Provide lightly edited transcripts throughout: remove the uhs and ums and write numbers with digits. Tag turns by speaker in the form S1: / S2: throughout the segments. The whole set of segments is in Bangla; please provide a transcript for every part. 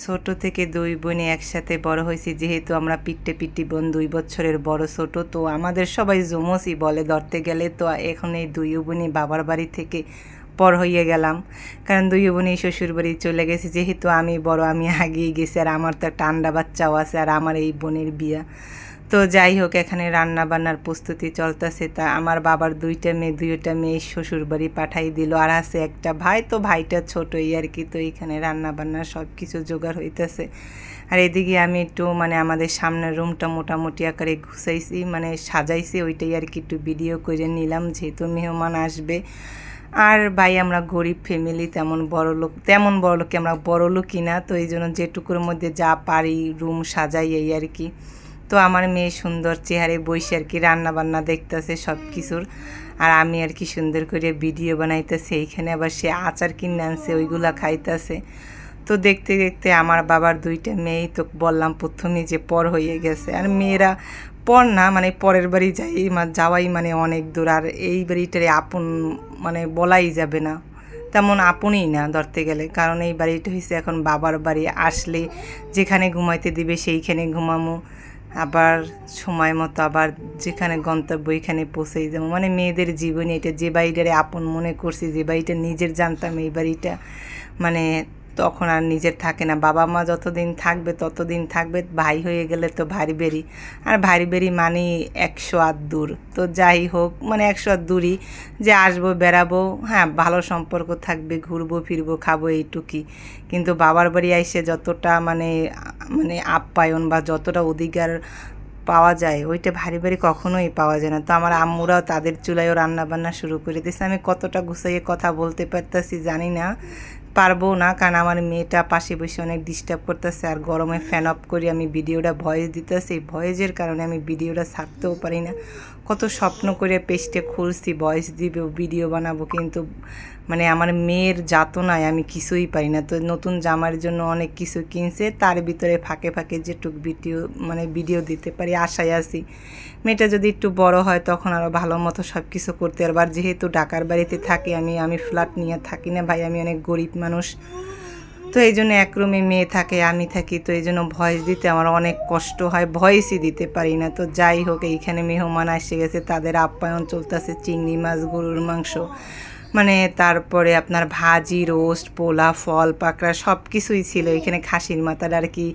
S1: ছোট থেকে দুই বোনে একসাথে বড় হয়েছি, যেহেতু আমরা পিট্টে পিট্টি বোন, 2 বছরের বড় ছোট, তো আমাদের সবাই জমসই বলে ধরতে গেলে। তো এখন এই দুই বোনই বাবার বাড়ি থেকে পর হয়ে গেলাম, কারণ দুই বোনই শ্বশুর বাড়ি চলে গেছে। যেহেতু আমি বড়, আমি আগিয়ে গেছি, আর আমার তো একটা আন্ডা বাচ্চাও আছে, আর আমার এই বোনের বিয়া। তো যাই হোক, এখানে রান্না বান্নার প্রস্তুতি চলতেছে। তা আমার বাবার দুইটা মেয়ে শ্বশুর বাড়ি পাঠাই দিল, আর আছে একটা ভাই, তো ভাইটা ছোটই আর কি। তো এখানে রান্না বান্না সব কিছু জোগাড় হইতেছে। আর এদিকে আমি একটু আমাদের সামনের রুমটা মোটামুটি আকারে গুছাইছি, সাজাইছি, ওইটাই আর কি একটু ভিডিও করে নিলাম, যেহেতু মেহমান আসবে। আর ভাই আমরা গরিব ফ্যামিলি, তেমন বড় লোক কি আমরা বড় লোকই না, তো এই জন্য যেটুকুর মধ্যে যা পারি রুম সাজাই এই আর কি। তো আমার মেয়ে সুন্দর চেহারে বসে আর কি রান্না বান্না দেখতেছে সব কিছুর, আর আমি আর কি সুন্দর করে ভিডিও বানাইতেছি। এইখানে আবার সে আচার কিনে আনছে, ওইগুলা খাইতেছে। তো দেখতে দেখতে আমার বাবার দুইটা মেয়েই তো বললাম প্রথমেই যে পর হয়ে গেছে। আর মেয়েরা পর না, পরের বাড়ি যাওয়াই অনেক দূর, আর এই বাড়িটারে আপন বলাই যাবে না, তেমন আপনই না ধরতে গেলে, কারণ এই বাড়িটা হয়েছে এখন বাবার বাড়ি। আসলে যেখানে ঘুমাইতে দিবে সেইখানে ঘুমামো, আবার সময় মতো আবার যেখানে গন্তব্য ওইখানে পৌঁছেই যাবো। মেয়েদের জীবনে এটা, যে বাড়িটারে আপন মনে করছি, যে বাড়িটা নিজের জানতাম, এই বাড়িটা তখন আর নিজের থাকে না। বাবা মা যতদিন থাকবে ততদিন থাকবে, ভাই হয়ে গেলে তো ভারী বেরি, আর ভারী বেরি 100 হাত দূর। তো যাই হোক, 100 হাত দূরই, যে আসবো বেড়াবো, হ্যাঁ ভালো সম্পর্ক থাকবে, ঘুরবো ফিরবো খাবো এইটুকুই। কিন্তু বাবার বাড়ি আইসে যতটা আপ্যায়ন বা যতটা অধিকার পাওয়া যায়, ওইটা ভারী ভারী কখনোই পাওয়া যায় না। তো আমার আম্মুরাও তাদের চুলায়ও রান্না বান্না শুরু করে দিয়েছে। আমি কতটা গুছাইয়ে কথা বলতে পারতেছি জানি না, পারবো না, কারণ আমার মেয়েটা পাশে বসে অনেক ডিস্টার্ব করতেছে, আর গরমে ফ্যান অফ করে আমি ভিডিওটা ভয়েস দিতেছি। ভয়েসের কারণে আমি ভিডিওটা ছাড়তেও পারি না। কত স্বপ্ন করে পেজটা খুলছি, ভয়েস দিব, ভিডিও বানাবো, কিন্তু আমার মেয়ের যাতনায় আমি কিছুই পারি না। তো নতুন জামার জন্য অনেক কিছু কিনছে, তার ভিতরে ফাঁকে ফাঁকে যেটুক ভিডিও দিতে পারি আশায় আছি। মেয়েটা যদি একটু বড় হয় তখন আরও ভালো মতো সব কিছু করতে পারবো। আর যেহেতু ঢাকার বাড়িতে থাকি, আমি ফ্ল্যাট নিয়ে থাকি না ভাই, আমি অনেক গরিব মানুষ। তো এই জন্য এক রুমে মেয়ে থাকে, আমি থাকি, তো এই জন্য ভয়েস দিতে আমার অনেক কষ্ট হয়, ভয়েসই দিতে পারি না। তো যাই হোক, এইখানে মেহমান এসে গেছে, তাদের আপ্যায়ন চলতেছে, চিংড়ি মাছ, গরুর মাংস, তারপরে আপনার ভাজি, রোস্ট, পোলা, ফল পাকড়া সব কিছুই ছিল। এখানে খাসির মাথাটা আর কি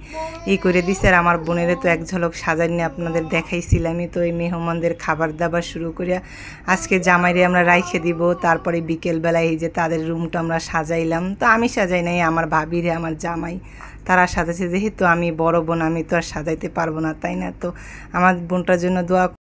S1: করে দিছে। আর আমার বোনেরে তো এক ঝলক সাজাইনি আপনাদের দেখাইছিলামই। তো এই মেহমানদের খাবার দাবার শুরু করিয়া আজকে জামাইরে আমরা রাইখে দিব, তারপরে বিকেলবেলায় এই যে তাদের রুমটা আমরা সাজাইলাম। তো আমি সাজাই নাই, আমার ভাবিরে, আমার জামাই, তারা সাজাইছে। যেহেতু আমি বড় বোন, আমি তো আর সাজাইতে পারবো না, তাই না? তো আমার বোনটার জন্য দোয়া